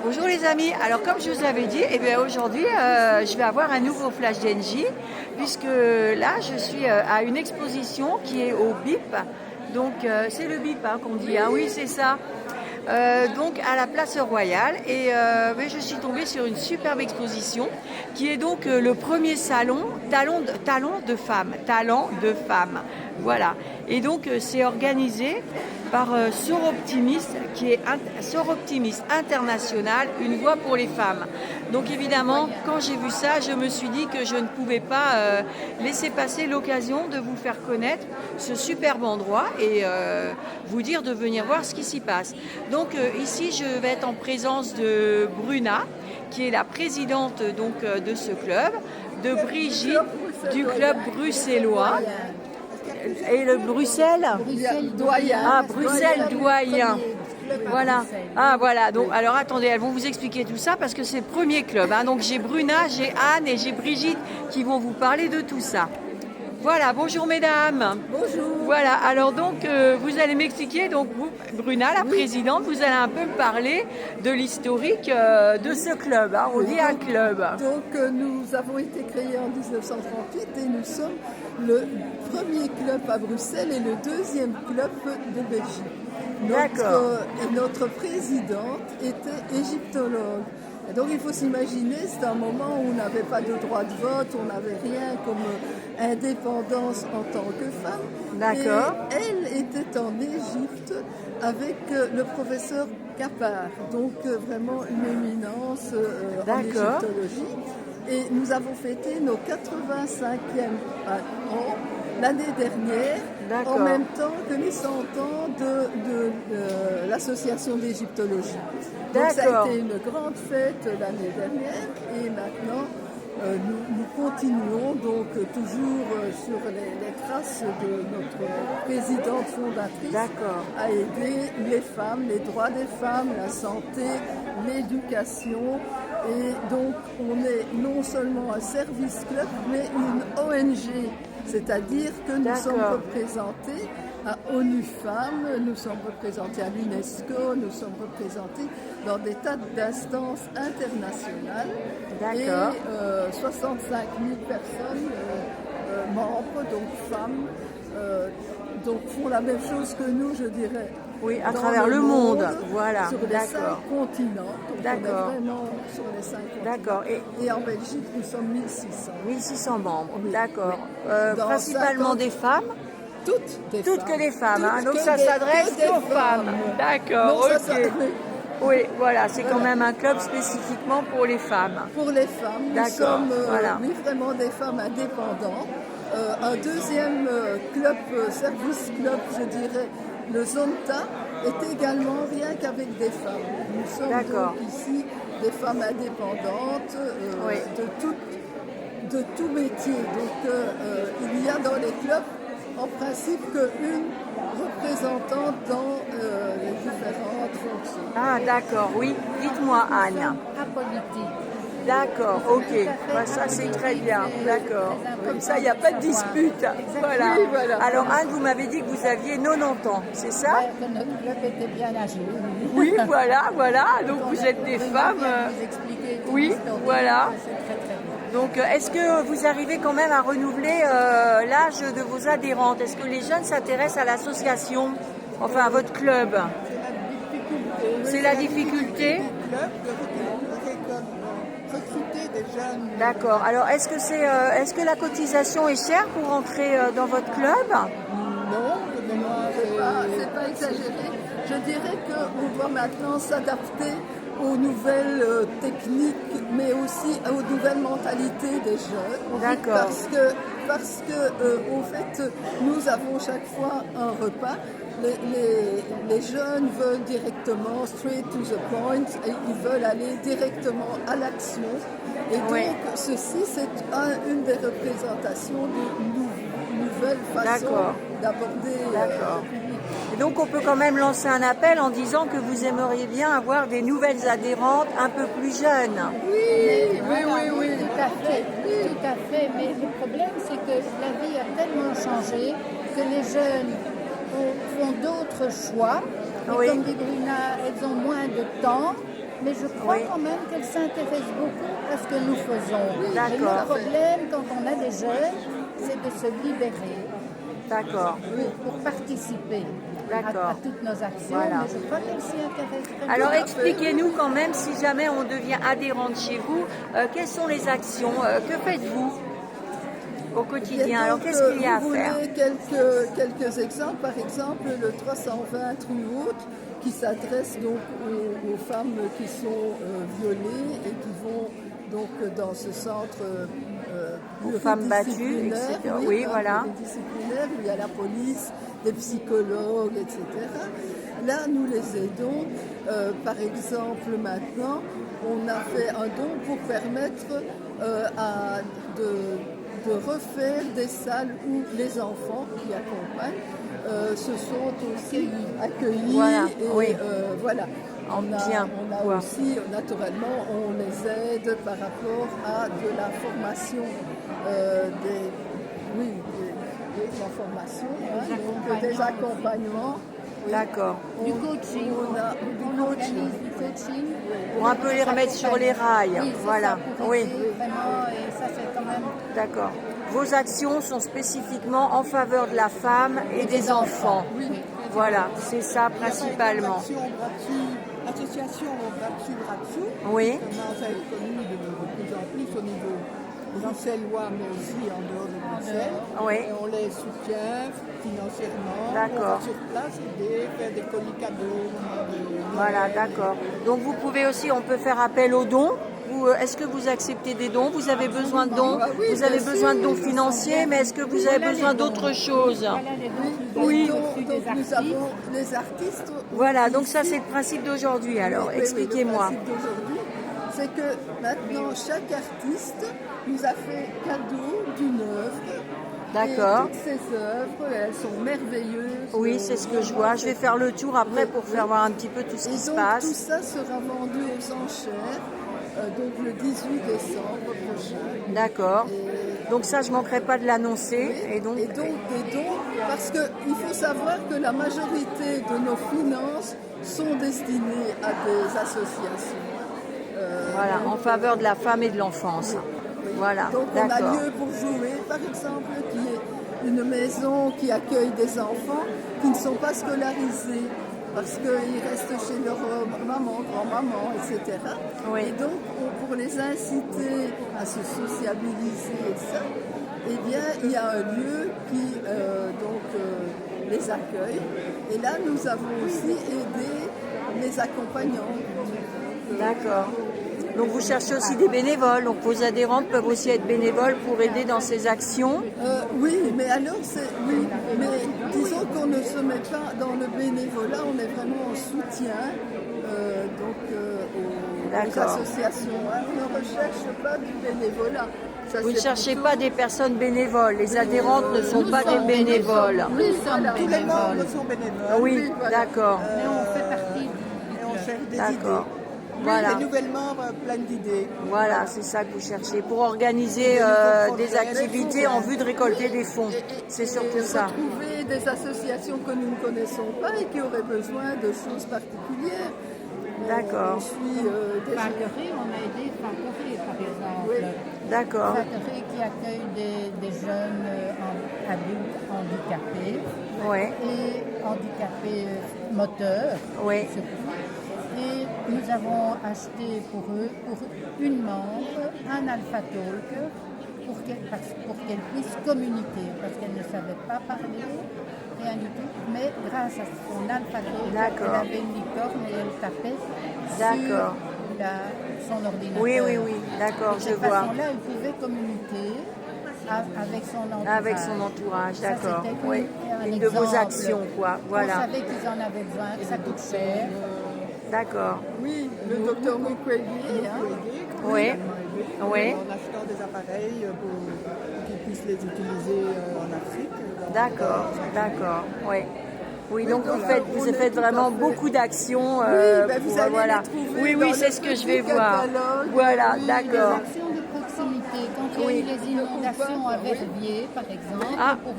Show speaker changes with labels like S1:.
S1: Bonjour les amis, alors comme je vous avais dit, aujourd'hui je vais avoir un nouveau flash d'Engie puisque là je suis à une exposition qui est au BIP, donc c'est le BIP qu'on dit, hein, oui c'est ça. Donc à la place Royale et je suis tombée sur une superbe exposition qui est donc le premier salon talent de femmes, voilà. Et donc c'est organisé par Soroptimist qui est Soroptimist International, une voix pour les femmes. Donc évidemment quand j'ai vu ça je me suis dit que je ne pouvais pas laisser passer l'occasion de vous faire connaître ce superbe endroit et vous dire de venir voir ce qui s'y passe. Donc ici je vais être en présence de Bruna qui est la présidente donc de ce club, de Brigitte du club bruxellois et le Bruxelles
S2: Doyen.
S1: Ah, Bruxelles Doyen. Voilà. Ah voilà. Donc alors attendez, elles vont vous expliquer tout ça parce que c'est le premier club, hein. Donc j'ai Bruna, j'ai Anne et j'ai Brigitte qui vont vous parler de tout ça. Voilà, bonjour mesdames.
S2: Bonjour.
S1: Voilà, alors donc vous allez m'expliquer, donc vous, Bruna, la présidente, vous allez un peu me parler de l'historique de ce club, hein. On dit un club.
S2: Donc nous avons été créés en 1938 et nous sommes le premier club à Bruxelles et le deuxième club de Belgique.
S1: D'accord.
S2: Notre présidente était égyptologue. Et donc il faut s'imaginer, c'est un moment où on n'avait pas de droit de vote, on n'avait rien comme indépendance en tant que femme.
S1: D'accord.
S2: Et elle était en Égypte avec le professeur Kapar, donc vraiment une éminence en égyptologie. Et nous avons fêté nos 85e ans l'année dernière, en même temps que les 100 ans de l'association d'égyptologie. Donc ça a été une grande fête l'année dernière et maintenant nous continuons donc toujours sur les traces de notre présidente fondatrice à aider les femmes, les droits des femmes, la santé, l'éducation. Et donc on est non seulement un service club mais une ONG, c'est-à-dire que nous sommes représentés à ONU Femmes, nous sommes représentés à l'UNESCO, nous sommes représentés dans des tas d'instances internationales. Et 65 000 personnes membres, donc femmes, donc font la même chose que nous, je dirais.
S1: Oui, à travers le monde, voilà.
S2: Sur les 5 continents. Donc on est vraiment sur les 5 continents.
S1: D'accord.
S2: Et en Belgique, nous sommes 1600.
S1: 1600 membres, oui. D'accord.
S2: Oui.
S1: Principalement des femmes. Toutes que des femmes, hein. Donc ça s'adresse aux femmes. D'accord, ok. Oui, voilà, c'est quand même un club spécifiquement pour les femmes.
S2: Pour les femmes, nous sommes oui, vraiment des femmes indépendantes. Un deuxième club, service club, je dirais, le Zonta, est également rien qu'avec des femmes. Nous sommes donc ici des femmes indépendantes de tout métier. Donc il y a dans les clubs en principe qu'une représentante dans les différentes fonctions.
S1: Ah d'accord, oui. Dites-moi Anne.
S3: Apolitique.
S1: D'accord, ok. Bah, ça c'est très bien, d'accord. Comme ça, il n'y a pas de dispute. Voilà.
S2: Oui, voilà.
S1: Alors Anne, vous m'avez dit que vous aviez 90 ans, c'est ça?
S3: Que notre club était bien âgé.
S1: Oui, voilà. Donc vous êtes des femmes. Oui, voilà. Donc, est-ce que vous arrivez quand même à renouveler l'âge de vos adhérentes? Est-ce que les jeunes s'intéressent à l'association, enfin à votre club? C'est la difficulté.
S2: Recruter des jeunes.
S1: D'accord. Alors, est-ce que la cotisation est chère pour entrer dans votre club?
S2: Non, c'est pas exagéré. Je dirais qu'on doit maintenant s'adapter aux nouvelles techniques, mais aussi aux nouvelles mentalités des jeunes.
S1: D'accord.
S2: Parce que au fait, nous avons chaque fois un repas. Les jeunes veulent directement, straight to the point, et ils veulent aller directement à l'action. Et donc, ceci, c'est une des représentations d'une nouvelle façon d'aborder le public.
S1: Et donc, on peut quand même lancer un appel en disant que vous aimeriez bien avoir des nouvelles adhérentes un peu plus jeunes.
S2: Oui.
S3: Tout à fait. Mais le problème, c'est que la vie a tellement changé que les jeunes font d'autres choix. Et comme dit Bruna, elles ont moins de temps. Mais je crois quand même qu'elle s'intéresse beaucoup à ce que nous faisons.
S1: D'accord.
S3: Et le problème, quand on a des jeunes, c'est de se libérer
S1: D'accord.
S3: pour participer à toutes nos actions.
S1: Voilà.
S3: Mais je crois qu'elle s'y intéresse vraiment.
S1: Alors expliquez-nous quand même, si jamais on devient adhérente chez vous, quelles sont les actions, que faites-vous au quotidien? Alors qu'est-ce qu'il y a à
S2: vous
S1: faire?
S2: voulez quelques exemples, par exemple le 320 rue Haute qui s'adresse donc aux femmes qui sont violées et qui vont donc dans ce centre
S1: aux femmes battues, etc. Oui, voilà.
S2: Disciplinaire où il y a la police, des psychologues, etc. Là, nous les aidons. Par exemple, maintenant, on a fait un don pour permettre de refaire des salles où les enfants qui accompagnent se sont aussi accueillis.
S1: Voilà,
S2: et voilà. On a
S1: Ouais.
S2: aussi, naturellement, on les aide par rapport à de la formation, la formation, des accompagnements.
S1: D'accord.
S3: Du coaching. On organise du coaching.
S1: Pour un peu les remettre sur les rails.
S3: Oui,
S1: Voilà.
S3: ça, pour
S1: Oui.
S3: aider vraiment, et ça c'est quand même...
S1: D'accord. Vos actions sont spécifiquement en faveur de la femme et des enfants.
S3: Oui.
S1: Voilà, c'est ça principalement.
S4: L'association Bratsou,
S1: Oui.
S4: comment ça est connu de plus en plus au niveau bruxellois, mais aussi en dehors de Bruxelles.
S1: Oui.
S4: Et on les soutient financièrement.
S1: D'accord.
S4: On va sur place aider, faire des colis cadeaux.
S1: Voilà, d'accord. Donc vous pouvez aussi, on peut faire appel aux dons. Est-ce que vous acceptez des dons? Vous avez besoin de dons? Vous avez besoin de dons financiers, mais est-ce que vous avez besoin d'autre chose?
S2: Oui, donc nous avons les artistes.
S1: Voilà, donc ça c'est le principe d'aujourd'hui. Alors, expliquez-moi.
S2: Le principe d'aujourd'hui, c'est que maintenant chaque artiste nous a fait cadeau d'une œuvre.
S1: D'accord.
S2: Et toutes ces œuvres, elles sont merveilleuses.
S1: Oui, c'est ce que je vois. Je vais faire le tour après pour faire voir un petit peu tout ce qui se
S2: Tout
S1: passe.
S2: ça sera vendu aux enchères, donc le 18 décembre prochain.
S1: D'accord. Donc ça, je ne manquerai pas de l'annoncer. Et donc,
S2: des dons, parce qu'il faut savoir que la majorité de nos finances sont destinées à des associations.
S1: Voilà, en faveur de la femme et de l'enfance. Voilà,
S2: donc on a
S1: d'accord.
S2: lieu pour jouer, par exemple, qui est une maison qui accueille des enfants qui ne sont pas scolarisés parce qu'ils restent chez leur maman, grand-maman, etc.
S1: Oui.
S2: Et donc, pour les inciter à se sociabiliser et ça, eh bien, il y a un lieu qui les accueille. Et là, nous avons aussi aidé les accompagnants.
S1: D'accord. Donc vous cherchez aussi des bénévoles. Donc vos adhérentes peuvent aussi être bénévoles pour aider dans ces actions.
S2: Oui, mais alors mais disons qu'on ne se met pas dans le bénévolat, on est vraiment en soutien aux associations. Hein. On ne recherche pas du bénévolat. Ça,
S1: vous ne cherchez pas des personnes bénévoles. Les adhérentes ne sont pas des bénévoles.
S3: Nous sommes
S4: Tous les
S3: bénévoles.
S4: membres sont bénévoles.
S1: Oui, d'accord.
S3: Mais on fait partie.
S4: Et on cherche des
S1: D'accord.
S4: idées.
S1: Voilà.
S4: Des nouvelles membres, plein d'idées.
S1: Voilà, c'est ça que vous cherchez. Pour organiser des activités en vue de récolter des fonds. C'est surtout ça.
S2: Trouver des associations que nous ne connaissons pas et qui auraient besoin de choses particulières.
S1: D'accord.
S2: On suit des
S3: Factory, on a aidé Factory par exemple.
S2: Oui.
S1: D'accord.
S3: Factory qui accueille des jeunes adultes handicapés
S1: Oui.
S3: et handicapés moteurs
S1: Oui.
S3: surtout. Et nous avons acheté pour eux, pour une membre, un Alpha Talk pour qu'elle puisse communiquer, parce qu'elle ne savait pas parler, rien du tout. Mais grâce à son Alpha Talk, elle avait une licorne et elle tapait sur son ordinateur.
S1: Oui, oui, oui, d'accord, je vois.
S3: De cette façon-là, elle pouvait communiquer avec son entourage.
S1: Avec son entourage, d'accord.
S3: Ça, c'était
S1: Oui.
S3: un
S1: Une de vos
S3: exemple.
S1: actions, quoi. Voilà.
S3: On savait qu'ils en avaient besoin, que ça coûte cher.
S1: D'accord.
S2: Oui, le docteur Mukwege.
S1: Oui. Oui.
S4: En achetant des appareils pour qu'ils puissent les utiliser en Afrique.
S1: D'accord, d'accord. Oui. Oui, donc vous faites vraiment beaucoup d'actions.
S2: Vous allez les trouver
S1: oui,
S2: dans
S1: c'est
S2: le
S1: ce que je
S2: petit
S1: vais voir.
S2: catalogue.
S1: Voilà,
S2: Oui,
S1: d'accord.
S3: Actions de proximité. Quand il y a eu les inondations à Verviers, par exemple, pour